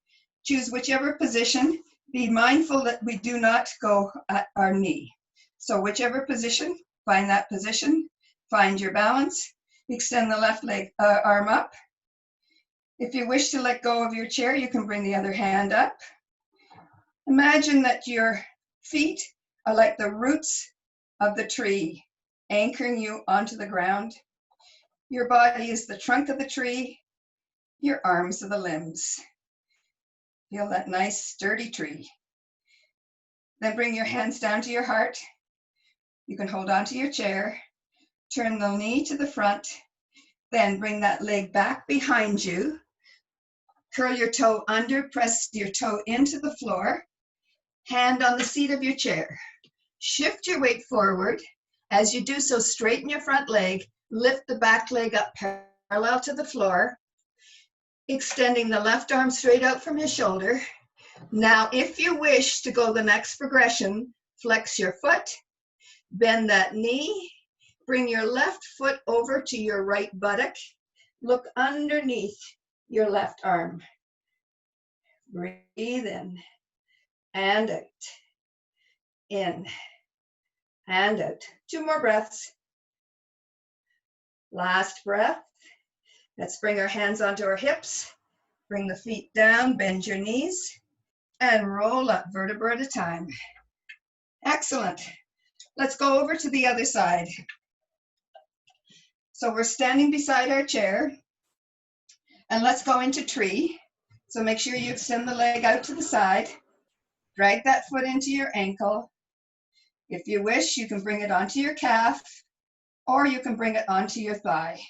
Choose whichever position. Be mindful that we do not go at our knee. So whichever position, find that position, find your balance, extend the left leg, arm up. If you wish to let go of your chair, you can bring the other hand up. Imagine that your feet are like the roots of the tree, anchoring you onto the ground. Your body is the trunk of the tree, your arms are the limbs. Feel that nice sturdy tree. Then bring your hands down to your heart. You can hold on to your chair, turn the knee to the front, then bring that leg back behind you. Curl your toe under, press your toe into the floor, hand on the seat of your chair. Shift your weight forward. As you do so, straighten your front leg, lift the back leg up parallel to the floor, extending the left arm straight out from your shoulder. Now, if you wish to go the next progression, flex your foot, bend that knee, bring your left foot over to your right buttock, look underneath your left arm. Breathe in and out, in and out. 2 more breaths. Last breath. Let's bring our hands onto our hips, bring the feet down, bend your knees, and roll up vertebra at a time. Excellent. Let's go over to the other side. So we're standing beside our chair, and let's go into tree. So make sure you extend the leg out to the side, drag that foot into your ankle. If you wish, you can bring it onto your calf, or you can bring it onto your thigh.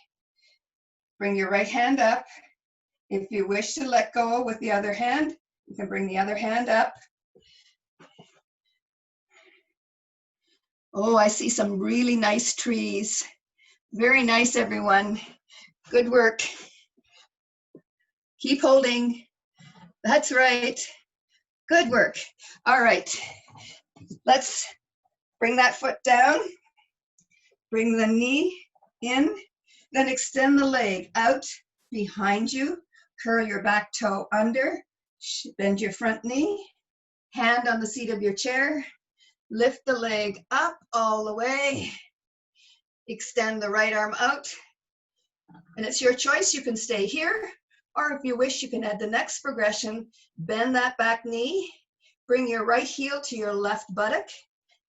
Bring your right hand up. If you wish to let go with the other hand, you can bring the other hand up. Oh, I see some really nice trees. Very nice, everyone. Good work. Keep holding. That's right. Good work. All right. Let's bring that foot down. Bring the knee in. Then extend the leg out behind you. Curl your back toe under. Bend your front knee. Hand on the seat of your chair. Lift the leg up all the way. Extend the right arm out. And it's your choice. You can stay here, or if you wish, you can add the next progression. Bend that back knee. Bring your right heel to your left buttock.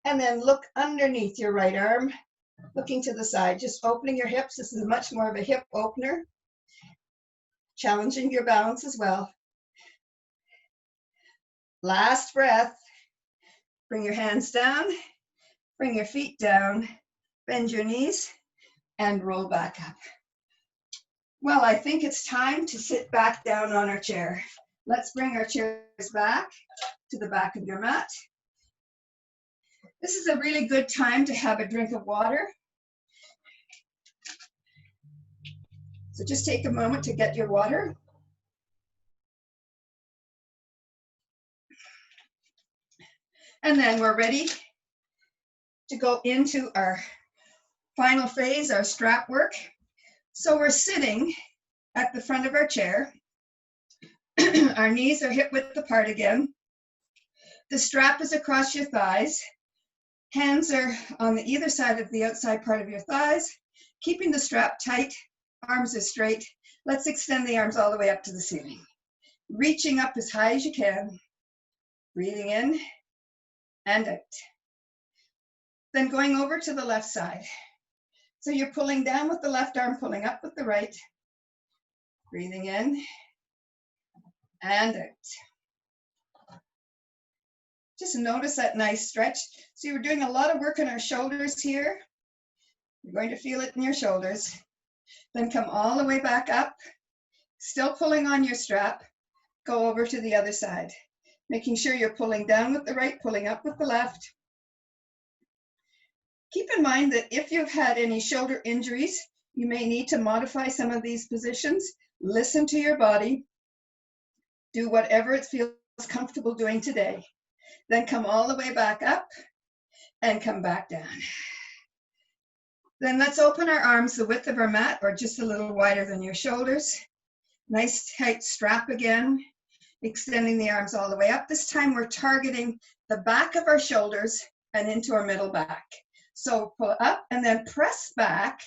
And then look underneath your right arm, looking to the side, just opening your hips. This is much more of a hip opener. Challenging your balance as well. Last breath. Bring your hands down, bring your feet down, bend your knees, and roll back up. Well, I think it's time to sit back down on our chair. Let's bring our chairs back to the back of your mat. This is a really good time to have a drink of water. So just take a moment to get your water. And then we're ready to go into our final phase, our strap work. So we're sitting at the front of our chair. Our knees are hip width apart again. The strap is across your thighs. Hands are on either side of the outside part of your thighs, keeping the strap tight. Arms are straight. Let's extend the arms all the way up to the ceiling. Reaching up as high as you can. Breathing in and out. Then going over to the left side. So you're pulling down with the left arm, pulling up with the right. Breathing in and out. Just notice that nice stretch. So we're doing a lot of work on our shoulders here. You're going to feel it in your shoulders. Then come all the way back up, still pulling on your strap. Go over to the other side, making sure you're pulling down with the right, pulling up with the left. Keep in mind that if you've had any shoulder injuries, you may need to modify some of these positions. Listen to your body. Do whatever it feels comfortable doing today. Then come all the way back up and come back down. Then let's open our arms the width of our mat or just a little wider than your shoulders. Nice tight strap again, extending the arms all the way up. This time we're targeting the back of our shoulders and into our middle back. So pull up and then press back.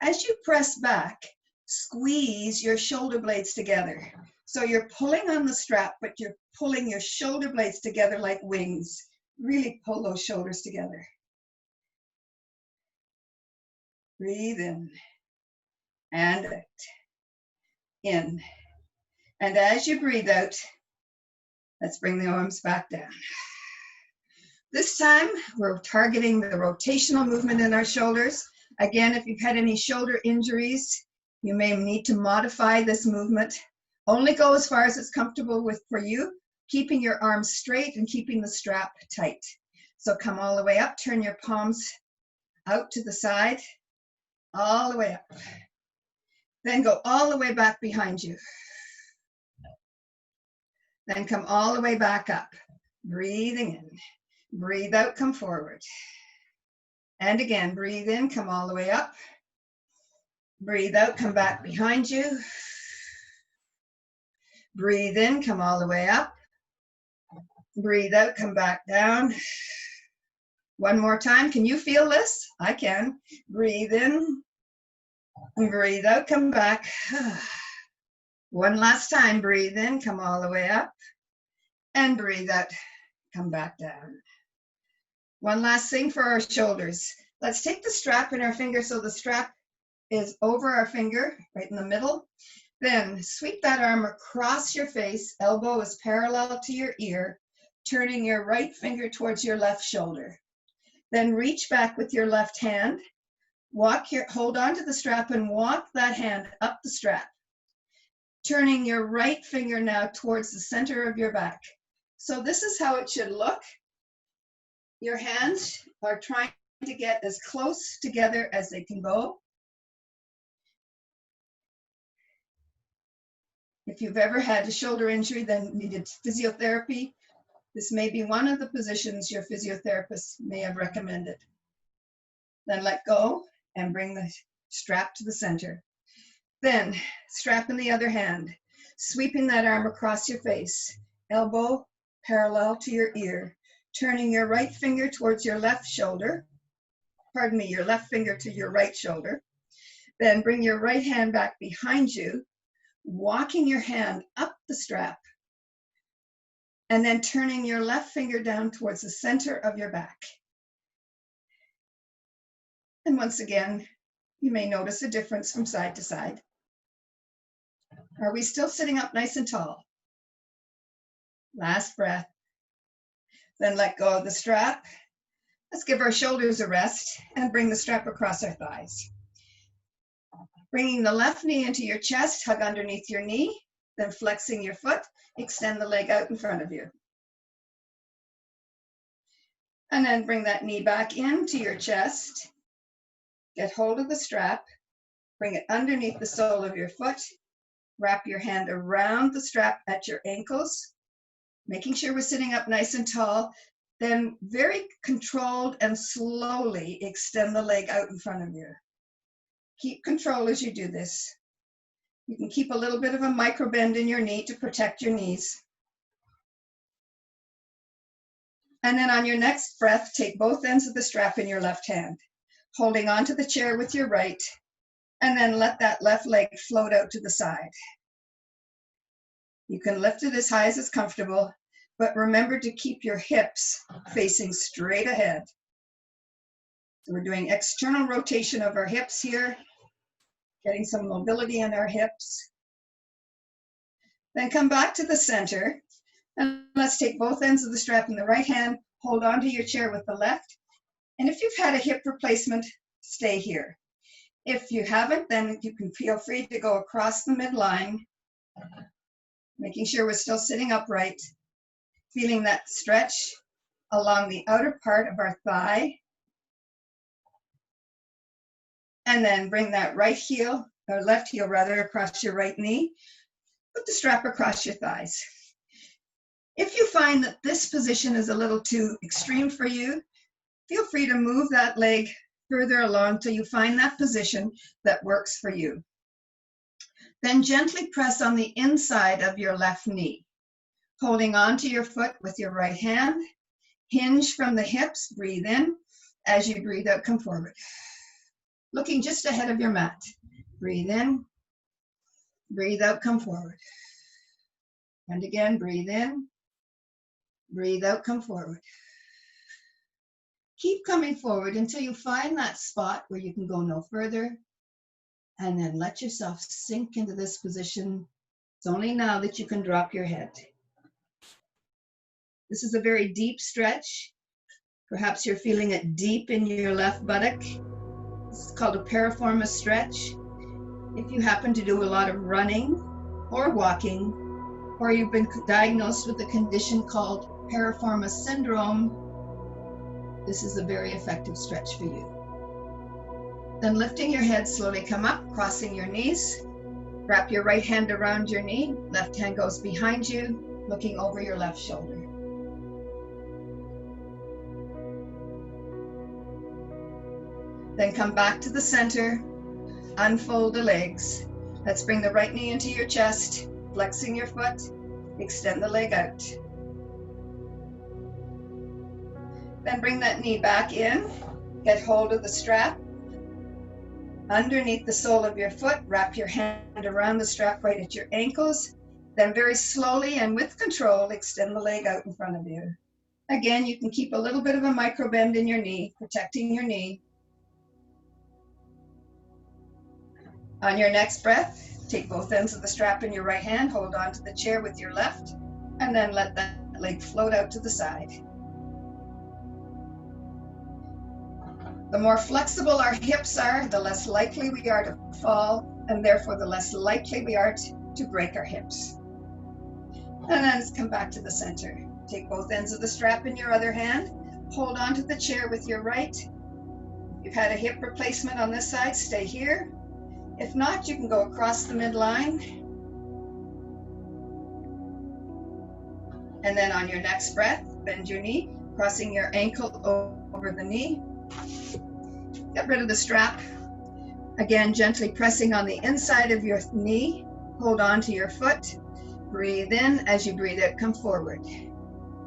As you press back, squeeze your shoulder blades together. So you're pulling on the strap, but you're pulling your shoulder blades together like wings. Really pull those shoulders together. Breathe in and out. In. And as you breathe out, let's bring the arms back down. This time, we're targeting the rotational movement in our shoulders. Again, if you've had any shoulder injuries, you may need to modify this movement. Only go as far as it's comfortable with for you, keeping your arms straight and keeping the strap tight. So come all the way up, turn your palms out to the side, all the way up. Then go all the way back behind you. Then come all the way back up. Breathing in. Breathe out, come forward. And again, breathe in, come all the way up. Breathe out, come back behind you. Breathe in, come all the way up. Breathe out, come back down. One more time. Can you feel this? I can. Breathe in. And breathe out, come back. One last time, breathe in, come all the way up. And breathe out, come back down. One last thing for our shoulders. Let's take the strap in our finger so the strap is over our finger, right in the middle. Then sweep that arm across your face, elbow is parallel to your ear, turning your right finger towards your left shoulder. Then reach back with your left hand. Hold on to the strap and walk that hand up the strap. Turning your right finger now towards the center of your back. So this is how it should look. Your hands are trying to get as close together as they can go. If you've ever had a shoulder injury, then needed physiotherapy, this may be one of the positions your physiotherapist may have recommended. Then let go and bring the strap to the center. Then strap in the other hand, sweeping that arm across your face, elbow parallel to your ear, turning your right finger towards your left shoulder, your left finger to your right shoulder. Then bring your right hand back behind you, walking your hand up the strap, and then turning your left finger down towards the center of your back. And once again, you may notice a difference from side to side. Are we still sitting up nice and tall? Last breath. Then let go of the strap. Let's give our shoulders a rest and bring the strap across our thighs. Bringing the left knee into your chest, hug underneath your knee, then flexing your foot, extend the leg out in front of you. And then bring that knee back into your chest. Get hold of the strap, bring it underneath the sole of your foot, wrap your hand around the strap at your ankles, making sure we're sitting up nice and tall, then very controlled and slowly extend the leg out in front of you. Keep control as you do this. You can keep a little bit of a micro bend in your knee to protect your knees. And then on your next breath, take both ends of the strap in your left hand, holding onto the chair with your right, and then let that left leg float out to the side. You can lift it as high as is comfortable, but remember to keep your hips facing straight ahead. So we're doing external rotation of our hips here, getting some mobility in our hips. Then come back to the center, and let's take both ends of the strap in the right hand, hold onto your chair with the left. And if you've had a hip replacement, stay here. If you haven't, then you can feel free to go across the midline, making sure we're still sitting upright, feeling that stretch along the outer part of our thigh. And then bring that right heel, or left heel rather, across your right knee. Put the strap across your thighs. If you find that this position is a little too extreme for you, feel free to move that leg further along till you find that position that works for you. Then gently press on the inside of your left knee, holding onto your foot with your right hand. Hinge from the hips, breathe in. As you breathe out, come forward. Looking just ahead of your mat. Breathe in, breathe out, come forward. And again, breathe in, breathe out, come forward. Keep coming forward until you find that spot where you can go no further. And then let yourself sink into this position. It's only now that you can drop your head. This is a very deep stretch. Perhaps you're feeling it deep in your left buttock. This is called a piriformis stretch. If you happen to do a lot of running or walking, or you've been diagnosed with a condition called piriformis syndrome, this is a very effective stretch for you. Then lifting your head, slowly come up, crossing your knees. Wrap your right hand around your knee. Left hand goes behind you, looking over your left shoulder. Then come back to the center, unfold the legs. Let's bring the right knee into your chest, flexing your foot, extend the leg out. Then bring that knee back in, get hold of the strap. Underneath the sole of your foot, wrap your hand around the strap right at your ankles. Then very slowly and with control, extend the leg out in front of you. Again, you can keep a little bit of a micro bend in your knee, protecting your knee. On your next breath, take both ends of the strap in your right hand, hold on to the chair with your left, and then let that leg float out to the side. The more flexible our hips are, the less likely we are to fall, and therefore the less likely we are to break our hips. And then let's come back to the center. Take both ends of the strap in your other hand, hold on to the chair with your right. If you've had a hip replacement on this side, stay here. If not, you can go across the midline. And then on your next breath, bend your knee, crossing your ankle over the knee. Get rid of the strap. Again, gently pressing on the inside of your knee. Hold on to your foot. Breathe in. As you breathe out, come forward.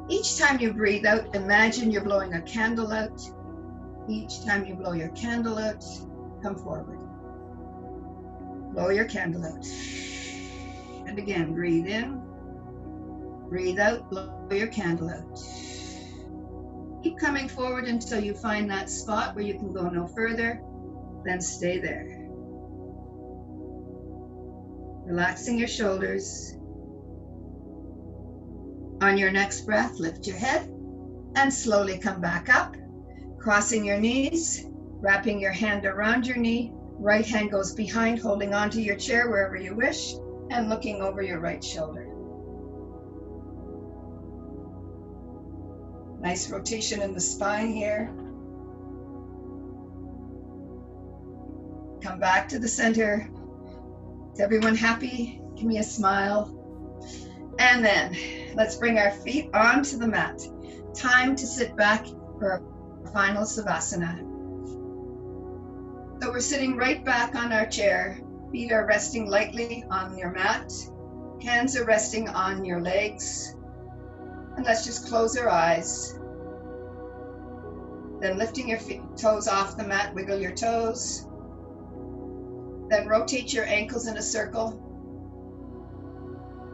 Each time you breathe out, imagine you're blowing a candle out. Each time you blow your candle out, come forward. Blow your candle out. And again, breathe in. Breathe out, blow your candle out. Keep coming forward until you find that spot where you can go no further, then stay there. Relaxing your shoulders. On your next breath, lift your head, And slowly come back up, crossing your knees, wrapping your hand around your knee. Right hand goes behind, holding onto your chair wherever you wish, and looking over your right shoulder. Nice rotation in the spine here. Come back to the center. Is everyone happy? Give me a smile. And then let's bring our feet onto the mat. Time to sit back for our final Savasana. So we're sitting right back on our chair. Feet are resting lightly on your mat. Hands are resting on your legs. And let's just close our eyes. Then lifting your toes off the mat, wiggle your toes. Then rotate your ankles in a circle.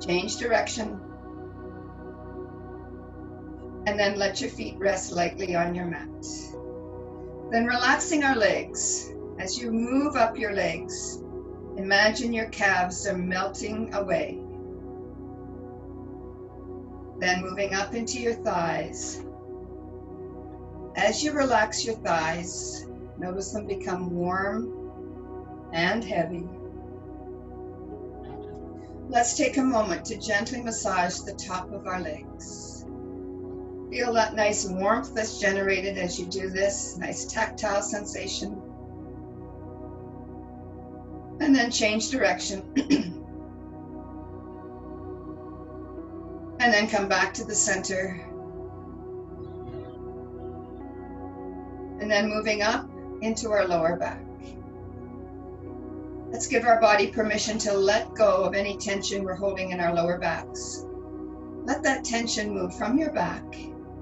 Change direction. And then let your feet rest lightly on your mat. Then relaxing our legs. As you move up your legs, imagine your calves are melting away. Then moving up into your thighs. As you relax your thighs, notice them become warm and heavy. Let's take a moment to gently massage the top of our legs. Feel that nice warmth that's generated as you do this, nice tactile sensation. And then change direction. And then come back to the center. And then moving up into our lower back. Let's give our body permission to let go of any tension we're holding in our lower backs. Let that tension move from your back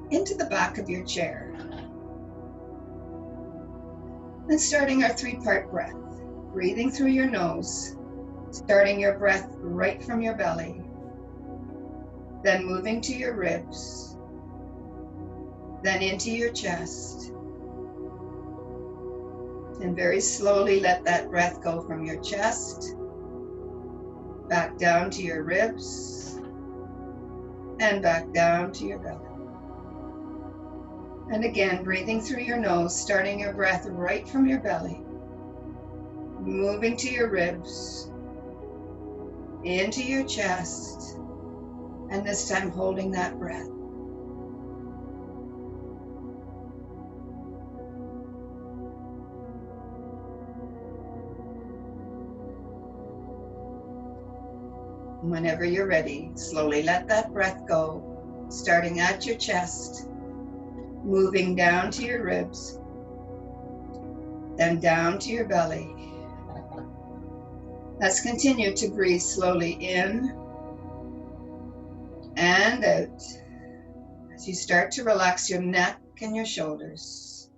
into the back of your chair. And starting our 3-part breath. Breathing through your nose, starting your breath right from your belly. Then moving to your ribs. Then into your chest. And very slowly let that breath go from your chest, back down to your ribs, and back down to your belly. And again, breathing through your nose, starting your breath right from your belly, moving to your ribs, into your chest, and this time holding that breath. Whenever you're ready, slowly let that breath go, starting at your chest, moving down to your ribs, then down to your belly. Let's continue to breathe slowly in and out as you start to relax your neck and your shoulders.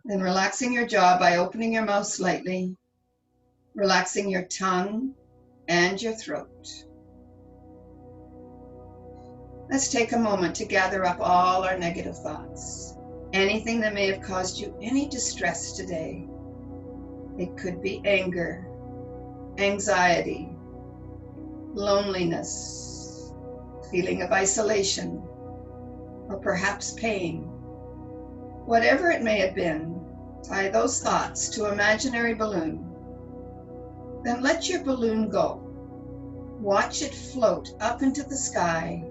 Then relaxing your jaw by opening your mouth slightly, relaxing your tongue and your throat. Let's take a moment to gather up all our negative thoughts. Anything that may have caused you any distress today. It could be anger, anxiety, loneliness, feeling of isolation, or perhaps pain. Whatever it may have been, tie those thoughts to an imaginary balloon. Then let your balloon go. Watch it float up into the sky,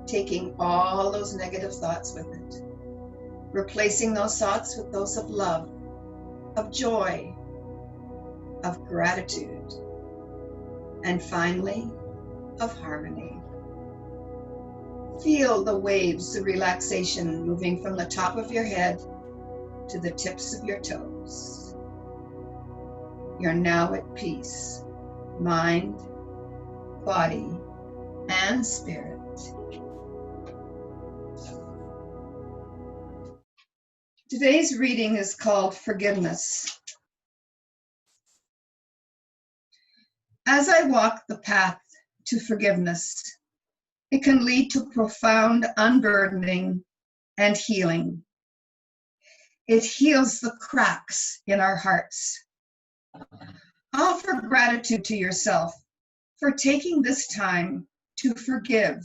taking all those negative thoughts with it, replacing those thoughts with those of love, of joy, of gratitude, and finally, of harmony. Feel the waves of relaxation moving from the top of your head to the tips of your toes. You're now at peace, mind, body, and spirit. Today's reading is called Forgiveness. As I walk the path to forgiveness, it can lead to profound unburdening and healing. It heals the cracks in our hearts. Offer gratitude to yourself for taking this time to forgive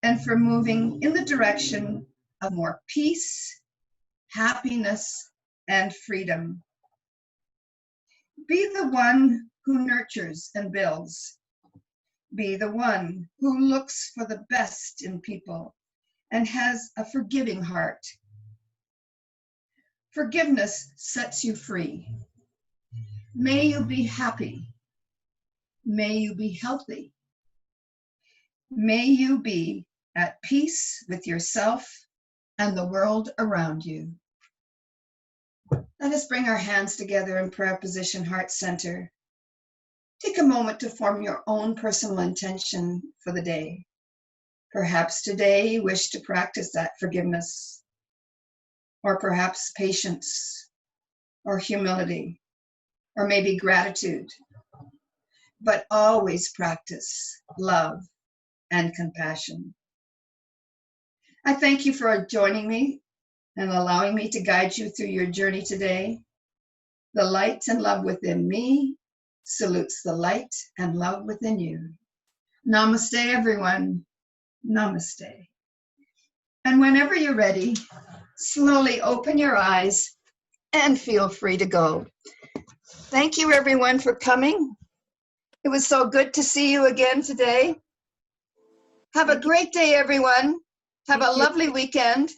and for moving in the direction of more peace, happiness, and freedom. Be the one who nurtures and builds. Be the one who looks for the best in people and has a forgiving heart. Forgiveness sets you free. May you be happy. May you be healthy. May you be at peace with yourself and the world around you. Let us bring our hands together in prayer position, heart center. Take a moment to form your own personal intention for the day. Perhaps today you wish to practice that forgiveness, or perhaps patience, or humility, or maybe gratitude. But always practice love and compassion. I thank you for joining me and allowing me to guide you through your journey today. The light and love within me salutes the light and love within you. Namaste, everyone. Namaste. And whenever you're ready, slowly open your eyes and feel free to go. Thank you, everyone, for coming. It was so good to see you again today. Have a great day, everyone. Have a lovely weekend.